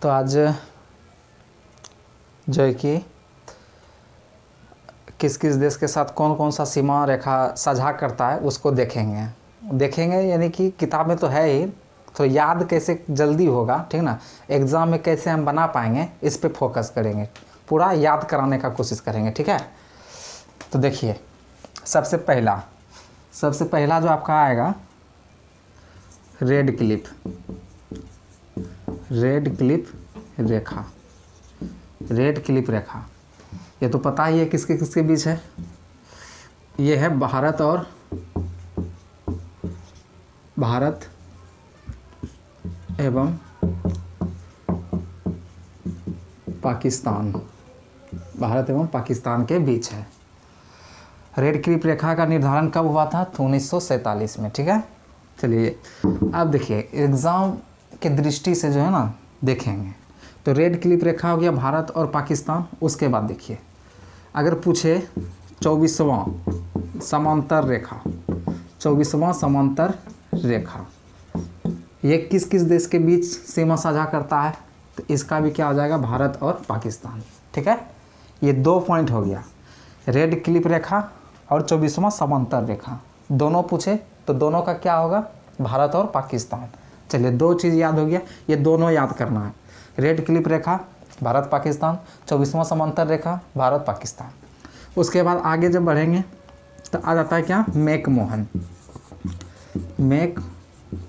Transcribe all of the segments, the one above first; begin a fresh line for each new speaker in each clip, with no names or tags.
तो आज जो है कि किस किस देश के साथ कौन कौन सा सीमा रेखा साझा करता है उसको देखेंगे यानी कि किताब में तो है ही, तो याद कैसे जल्दी होगा, ठीक ना, एग्ज़ाम में कैसे हम बना पाएंगे इस पे फोकस करेंगे, पूरा याद कराने का कोशिश करेंगे, ठीक है। तो देखिए सबसे पहला जो आपका आएगा रेड क्लिफ रेखा। ये तो पता ही है किसके किसके बीच है, ये है भारत एवं पाकिस्तान के बीच है। रेड क्लिफ रेखा का निर्धारण कब हुआ था? तो 1947 में, ठीक है। चलिए अब देखिए एग्ज़ाम के दृष्टि से जो है ना देखेंगे, तो रेड क्लिफ रेखा हो गया भारत और पाकिस्तान। उसके बाद देखिए अगर पूछे 24वां समांतर रेखा, ये किस किस देश के बीच सीमा साझा करता है, तो इसका भी क्या हो जाएगा, भारत और पाकिस्तान, ठीक है। ये 2 पॉइंट हो गया, रेड क्लिफ रेखा और 24वां समांतर रेखा, दोनों पूछे तो दोनों का क्या होगा, भारत और पाकिस्तान। चलिए 2 चीज़ याद हो गया, ये दोनों याद करना है, रेड क्लिफ रेखा भारत पाकिस्तान, 24वां समांतर रेखा भारत पाकिस्तान। उसके बाद आगे जब बढ़ेंगे तो आ जाता है क्या, मेक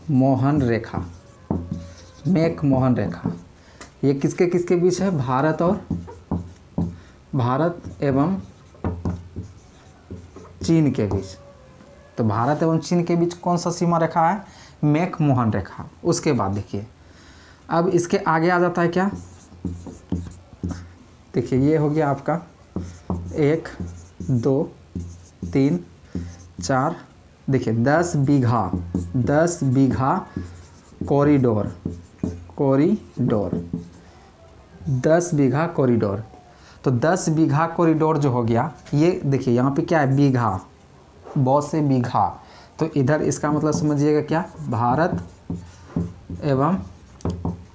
मोहन रेखा। ये किसके किसके बीच है, भारत एवं चीन के बीच। तो भारत एवं चीन के बीच कौन सा सीमा रेखा है, मेक मोहन रेखा। उसके बाद देखिए अब इसके आगे आ जाता है क्या, देखिए ये हो गया आपका 1 2 3 4, देखिए 10 बीघा कॉरिडोर 10 बीघा कॉरिडोर। तो 10 बीघा कॉरिडोर जो हो गया, ये देखिए यहाँ पे क्या है, बीघा, बहुत से बीघा, तो इधर इसका मतलब समझिएगा क्या, भारत एवं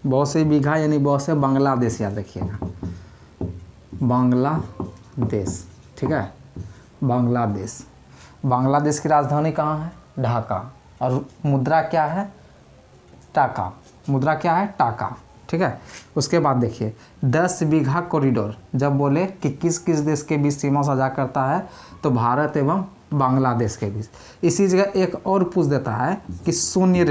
बहुत से बीघा यानी बहुत से बांग्लादेश, याद रखिएगा बांग्लादेश, ठीक है। बांग्लादेश की राजधानी कहाँ है, ढाका, और मुद्रा क्या है, टाका, ठीक है। उसके बाद देखिए 10 बीघा कॉरिडोर, जब बोले कि किस किस देश के बीच सीमा साझा करता है, तो भारत एवं बांग्लादेश के बीच। इसी जगह एक और पूछ देता है कि शून्य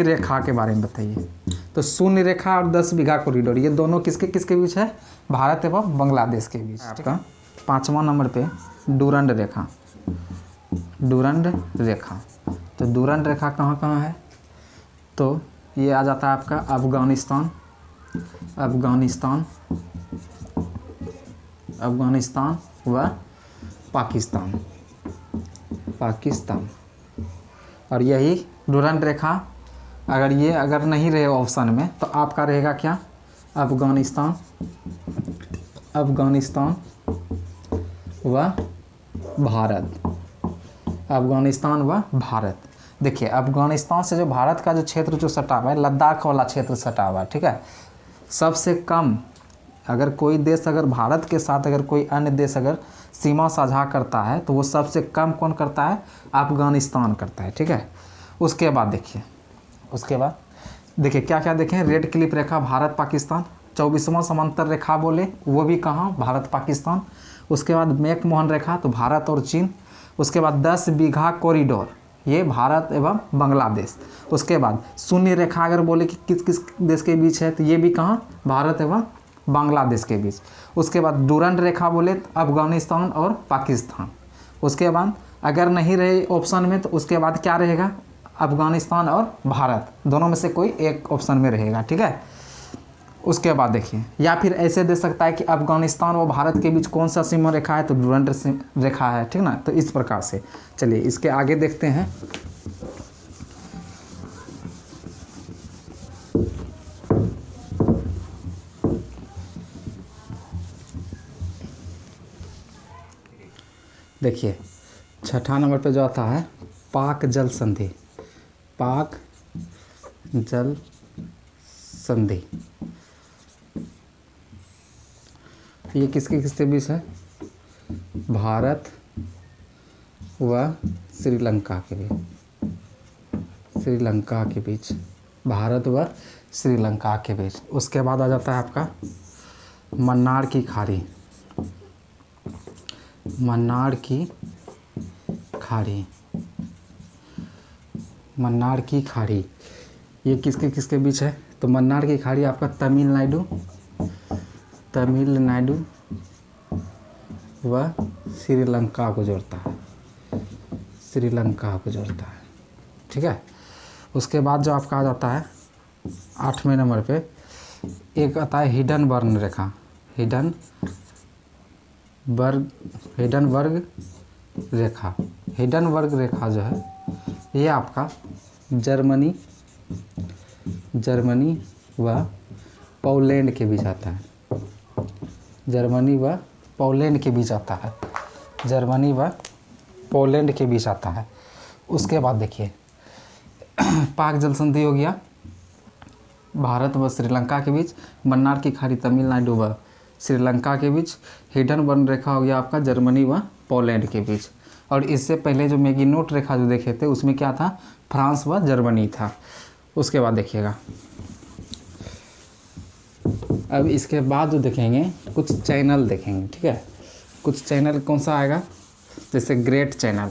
रेखा के बारे में बताइए। तो शून्य रेखा और 10 बीघा कॉरिडोर, ये दोनों किसके किसके बीच है, भारत एवं बांग्लादेश के बीच। आपका 5वां नंबर पे डूरंड रेखा। तो डूरंड रेखा कहाँ कहाँ है, तो ये आ जाता है आपका अफगानिस्तान व पाकिस्तान। और यही डूरंड रेखा अगर नहीं रहे ऑप्शन में, तो आपका रहेगा क्या, अफगानिस्तान व भारत। देखिए अफगानिस्तान से जो भारत का जो क्षेत्र जो सटा हुआ है, लद्दाख वाला क्षेत्र सटा हुआ है, ठीक है। सबसे कम अगर कोई देश अगर भारत के साथ अगर कोई अन्य देश अगर सीमा साझा करता है, तो वो सबसे कम कौन करता है, अफगानिस्तान करता है, ठीक है। उसके बाद देखिए क्या क्या देखें, रेड क्लिफ रेखा भारत पाकिस्तान, 24वां समांतर रेखा बोले वो भी कहाँ, भारत पाकिस्तान। उसके बाद मेक मोहन रेखा, तो भारत और चीन। उसके बाद 10 बीघा कॉरिडोर, ये भारत एवं बांग्लादेश। उसके बाद शून्य रेखा अगर बोले कि किस किस देश के बीच है, तो ये भी कहाँ, भारत एवं बांग्लादेश के बीच। उसके बाद डूरंड रेखा बोले तो अफगानिस्तान और पाकिस्तान। उसके बाद अगर नहीं रहे ऑप्शन में, तो उसके बाद क्या रहेगा, अफगानिस्तान और भारत, दोनों में से कोई एक ऑप्शन में रहेगा, ठीक है। उसके बाद देखिए, या फिर ऐसे दे सकता है कि अफगानिस्तान और भारत के बीच कौन सा सीमा रेखा है, तो डूरंड रेखा है, ठीक ना। तो इस प्रकार से चलिए इसके आगे देखते हैं। देखिए 6ठा नंबर पे जो आता है पाक जल संधि संधि ये किसके बीच है? भारत व श्रीलंका के बीच, श्रीलंका के बीच, भारत व श्रीलंका के बीच। उसके बाद आ जाता है आपका मन्नार की खाड़ी, मन्नार की खाड़ी, मन्नार की खाड़ी ये किसके बीच है? तो मन्नार की खाड़ी आपका तमिलनाडु व श्रीलंका को जोड़ता है, श्रीलंका को जोड़ता है। ठीक है। उसके बाद जो आपका आ जाता है 8वें नंबर पे, एक आता है हिडन वर्ग रेखा, हिडन वर्ग रेखा। हिडन वर्ग रेखा जो है ये आपका जर्मनी व पोलैंड के बीच आता है, जर्मनी व पोलैंड के बीच आता है, जर्मनी व पोलैंड के बीच आता है। उसके बाद देखिए पाक जल संधि हो गया भारत व श्रीलंका के बीच, मन्नार की खाड़ी तमिलनाडु व श्रीलंका के बीच, हिडन वर्ग रेखा हो गया आपका जर्मनी व पोलैंड के बीच। और इससे पहले जो मैगिनोट रेखा जो देखे थे उसमें क्या था? फ्रांस व जर्मनी था। उसके बाद देखिएगा अब इसके बाद जो देखेंगे कुछ चैनल देखेंगे। ठीक है। कुछ चैनल कौन सा आएगा? जैसे ग्रेट चैनल,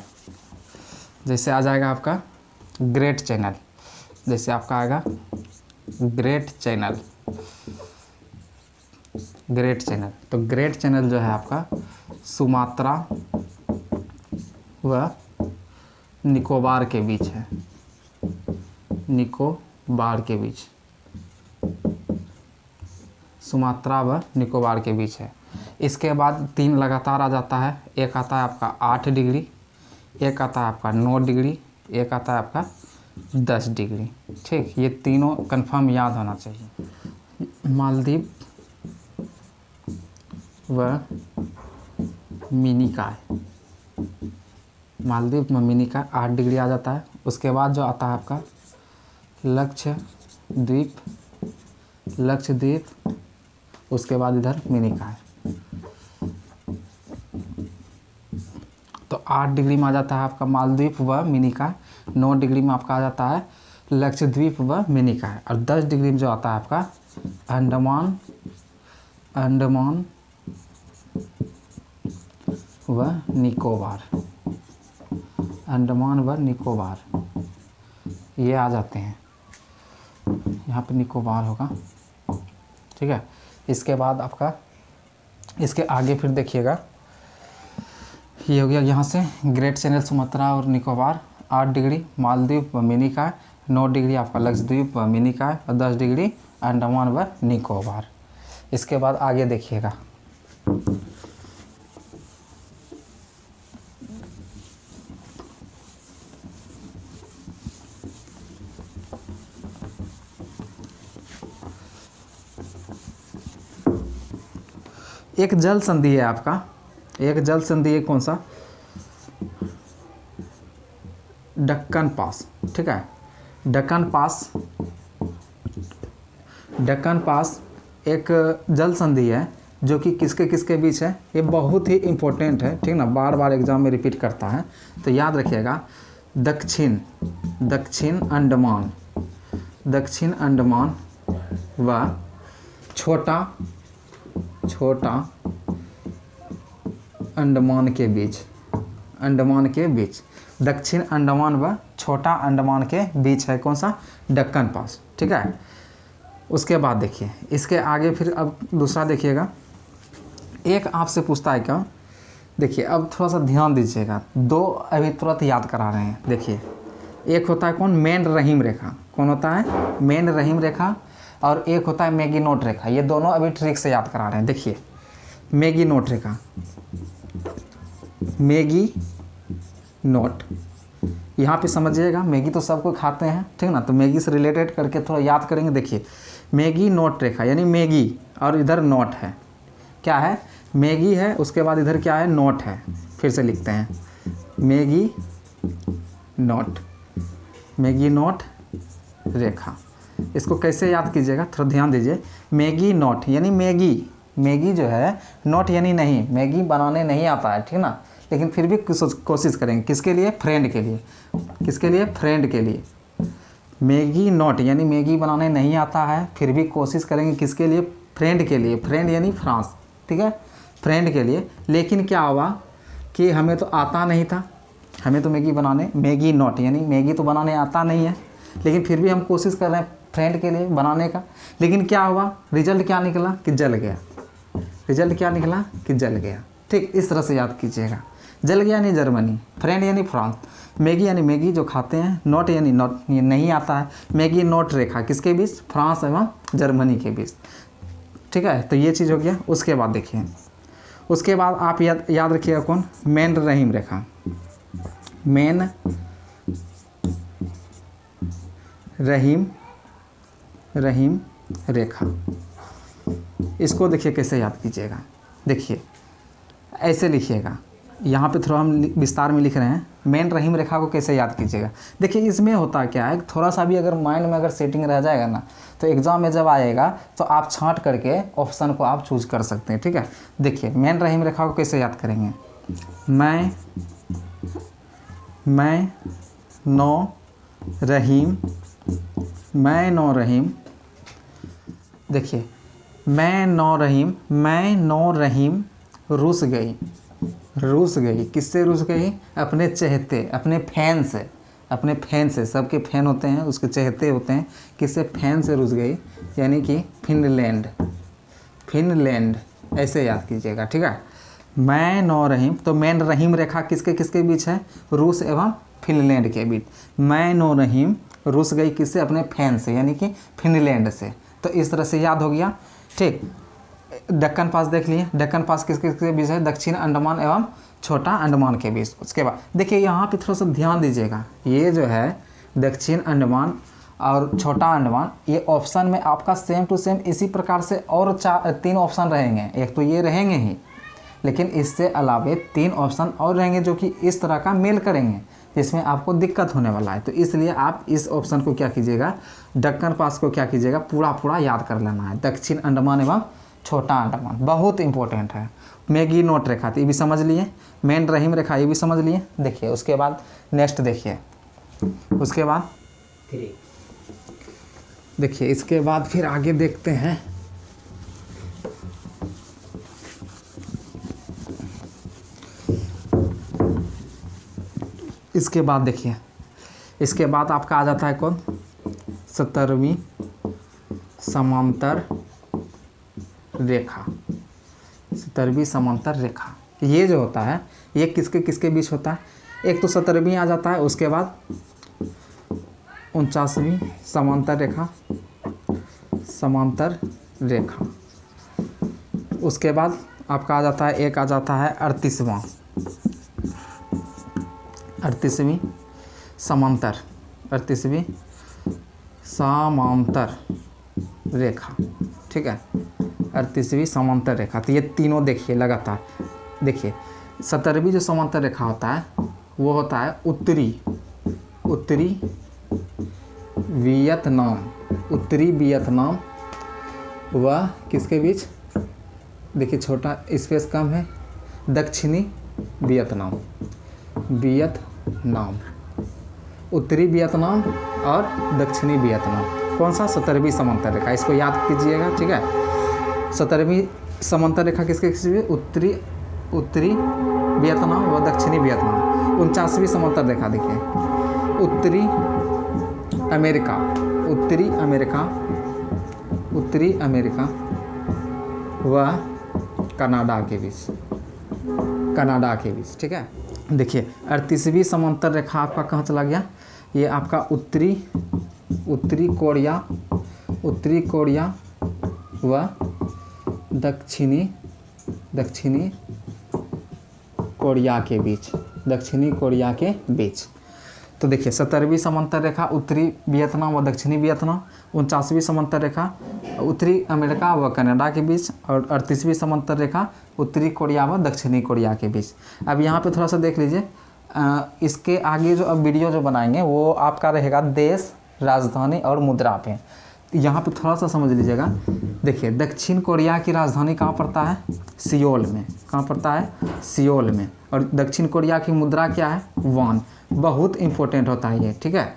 जैसे आ जाएगा आपका ग्रेट चैनल, जैसे आपका आएगा ग्रेट चैनल, ग्रेट चैनल। तो ग्रेट चैनल जो है आपका सुमात्रा व निकोबार के बीच है, निकोबार के बीच, सुमात्रा व निकोबार के बीच है। इसके बाद 3 लगातार आ जाता है, एक आता है आपका 8 डिग्री, एक आता है आपका 9 डिग्री, एक आता है आपका 10 डिग्री। ठीक, ये तीनों कंफर्म याद होना चाहिए। मालदीव व मिनिकॉय, मालदीव में मिनिकॉय 8 डिग्री आ जाता है। उसके बाद जो आता है आपका लक्षद्वीप, उसके बाद इधर मिनिकॉय। तो 8 डिग्री में आ जाता है आपका मालदीव व मिनिकॉय, 9 डिग्री में आपका आ जाता है लक्षद्वीप व मिनिकॉय, और 10 डिग्री में जो आता है आपका अंडमान व निकोबार, अंडमान व निकोबार ये आ जाते हैं। यहाँ पे निकोबार होगा। ठीक है। इसके बाद आपका इसके आगे फिर देखिएगा ये हो गया यहाँ से ग्रेट चैनल सुमात्रा और निकोबार, 8 डिग्री मालदीव व मिनिकॉय, 9 डिग्री आपका लक्षद्वीप व मिनिकॉय और 10 डिग्री अंडमान व निकोबार। इसके बाद आगे देखिएगा एक जल संधि है आपका, एक जल संधि है कौन सा? दक्कन पास। ठीक है। दक्कन पास एक जल संधि है जो कि किसके बीच है? ये बहुत ही इम्पोर्टेंट है। ठीक ना, बार बार एग्जाम में रिपीट करता है, तो याद रखिएगा। दक्षिण अंडमान व छोटा अंडमान के बीच, दक्षिण अंडमान व छोटा अंडमान के बीच है कौन सा? दक्कन पास। ठीक है। उसके बाद देखिए इसके आगे फिर अब दूसरा देखिएगा, एक आपसे पूछता है क्या? देखिए अब थोड़ा सा ध्यान दीजिएगा, 2 अभी तुरंत याद करा रहे हैं। देखिए एक होता है कौन? मेन रहीम रेखा। कौन होता है? मेन रहीम रेखा। और एक होता है मैगिनोट रेखा। ये दोनों अभी ट्रिक से याद करा रहे हैं। देखिए मैगिनोट रेखा, मैगिनोट यहाँ पे समझिएगा, मैगी तो सबको खाते हैं। ठीक ना, तो मैगी से रिलेटेड करके थोड़ा याद करेंगे। देखिए मैगिनोट रेखा यानी मैगी और इधर नोट है, क्या है? मैगी है, उसके बाद इधर क्या है? नोट है। फिर से लिखते हैं मैगिनोट रेखा। इसको कैसे याद कीजिएगा, थोड़ा ध्यान दीजिए। मैगी नॉट यानी मैगी, मैगी जो है नॉट यानी नहीं, मैगी बनाने नहीं आता है, ठीक ना, लेकिन फिर भी कोशिश करेंगे किसके लिए, फ्रेंड के लिए, किसके लिए, फ्रेंड के लिए। मैगी नॉट यानी मैगी बनाने नहीं आता है, फिर भी कोशिश करेंगे किसके लिए, फ्रेंड के लिए, फ्रेंड यानी फ्रांस, ठीक है, फ्रेंड के लिए। लेकिन क्या हुआ कि हमें तो आता नहीं था, हमें तो मैगी बनाने, मैगी नॉट यानी मैगी तो बनाने आता नहीं है, लेकिन फिर भी हम कोशिश कर रहे हैं फ्रेंड के लिए बनाने का। लेकिन क्या हुआ, रिजल्ट क्या निकला कि जल गया, रिजल्ट क्या निकला कि जल गया। ठीक इस तरह से याद कीजिएगा। जल गया यानी जर्मनी, फ्रेंड यानी फ्रांस, मैगी यानी मैगी जो खाते हैं, नॉट यानी नॉट ये नहीं आता है। मैगी नॉट रेखा किसके बीच, फ्रांस एवं जर्मनी के बीच, ठीक है। तो ये चीज़ हो गया। उसके बाद देखिए, उसके बाद आप याद रखिएगा कौन, मेन रहीम रेखा, मेन रहीम रेखा। इसको देखिए कैसे याद कीजिएगा, देखिए ऐसे लिखिएगा, यहाँ पे थोड़ा हम विस्तार में लिख रहे हैं। मेन रहीम रेखा को कैसे याद कीजिएगा, देखिए इसमें होता क्या है, थोड़ा सा भी अगर माइंड में अगर सेटिंग रह जाएगा ना, तो एग्ज़ाम में जब आएगा तो आप छांट करके ऑप्शन को आप चूज कर सकते हैं, ठीक है। देखिए मेन रहीम रेखा को कैसे याद करेंगे, मैं नो रहीम, देखिए मैं नो रहीम रूस गई, किससे रूस गई, अपने चहेते, अपने फैन से, सबके फैन होते हैं, उसके चहेते होते हैं, किससे, फैन से रूस गई, यानी कि फिनलैंड, ऐसे याद कीजिएगा, ठीक है। मैं नो रहीम, तो मेन रहीम रेखा किसके बीच है, रूस एवं फिनलैंड के बीच। मैं नो रहीम रूस गई किससे, अपने फैन से, यानी कि फिनलैंड से। तो इस तरह से याद हो गया, ठीक। दक्कन पास देख लिए, दक्कन पास किसके बीच है, दक्षिण अंडमान एवं छोटा अंडमान के बीच। उसके बाद देखिए यहाँ पे थोड़ा सा ध्यान दीजिएगा, ये जो है दक्षिण अंडमान और छोटा अंडमान, ये ऑप्शन में आपका सेम टू सेम इसी प्रकार से और 3 ऑप्शन रहेंगे। एक तो ये रहेंगे ही, लेकिन इससे अलावे 3 ऑप्शन और रहेंगे जो कि इस तरह का मेल करेंगे, जिसमें आपको दिक्कत होने वाला है। तो इसलिए आप इस ऑप्शन को क्या कीजिएगा, दक्कन पास को क्या कीजिएगा, पूरा याद कर लेना है। दक्षिण अंडमान एवं छोटा अंडमान बहुत इंपॉर्टेंट है। मैगी नोट रेखा थी, ये भी समझ लिए, मेन रहीम रेखा ये भी समझ लिए। देखिए उसके बाद नेक्स्ट देखिए, उसके बाद देखिए इसके बाद फिर आगे देखते हैं। इसके बाद देखिए, इसके बाद आपका आ जाता है कौन, 17वीं समांतर रेखा, 17वीं समांतर रेखा। ये जो होता है ये किसके बीच होता है, एक तो 17वीं आ जाता है, उसके बाद 49वीं समांतर रेखा, उसके बाद आपका आ जाता है, एक आ जाता है 38वीं समांतर रेखा, ठीक है, 38वीं समांतर रेखा। तो ये तीनों देखिए लगातार, देखिए 17वीं जो समांतर रेखा होता है वो होता है उत्तरी वियतनाम व किसके बीच, देखिए छोटा स्पेस कम है, दक्षिणी वियतनाम, उत्तरी वियतनाम और दक्षिणी वियतनाम। कौन सा, 17वीं समांतर रेखा, इसको याद कीजिएगा, ठीक है। 17वीं समांतर रेखा किसके बीच, उत्तरी वियतनाम व दक्षिणी वियतनाम। 49वीं समांतर रेखा देखिए, उत्तरी अमेरिका व कनाडा के बीच, ठीक है। देखिए 38वीं समांतर रेखा आपका कहाँ चला गया, ये आपका उत्तरी कोरिया व दक्षिणी कोरिया के बीच। तो देखिए 17वीं समांतर रेखा उत्तरी वियतनाम व दक्षिणी वियतनाम, 49वीं समांतर रेखा उत्तरी अमेरिका व कनाडा के बीच, और 38वीं समांतर रेखा उत्तरी कोरिया व दक्षिणी कोरिया के बीच। अब यहाँ पे थोड़ा सा देख लीजिए, इसके आगे जो अब वीडियो जो बनाएंगे वो आपका रहेगा देश, राजधानी और मुद्रा पे। यहाँ पे थोड़ा सा समझ लीजिएगा। देखिए दक्षिण कोरिया की राजधानी कहाँ पड़ता है? सियोल में। कहाँ पड़ता है? सियोल में। और दक्षिण कोरिया की मुद्रा क्या है? वॉन। बहुत इंपॉर्टेंट होता है ये, ठीक है,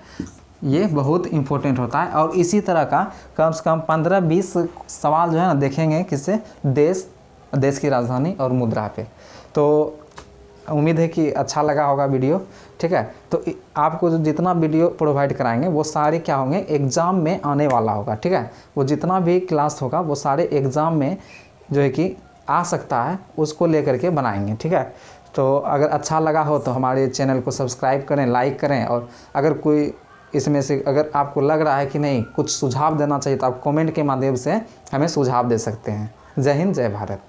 ये बहुत इंपॉर्टेंट होता है। और इसी तरह का कम से कम 15-20 सवाल जो है ना देखेंगे किससे? देश की राजधानी और मुद्रा पे। तो उम्मीद है कि अच्छा लगा होगा वीडियो, ठीक है। तो आपको जो जितना वीडियो प्रोवाइड कराएंगे वो सारे क्या होंगे? एग्ज़ाम में आने वाला होगा, ठीक है। वो जितना भी क्लास होगा वो सारे एग्ज़ाम में जो है कि आ सकता है, उसको लेकर के बनाएंगे, ठीक है। तो अगर अच्छा लगा हो तो हमारे चैनल को सब्सक्राइब करें, लाइक करें। और अगर कोई इसमें से अगर आपको लग रहा है कि नहीं कुछ सुझाव देना चाहिए तो आप कमेंट के माध्यम से हमें सुझाव दे सकते हैं। जय हिंद, जय भारत।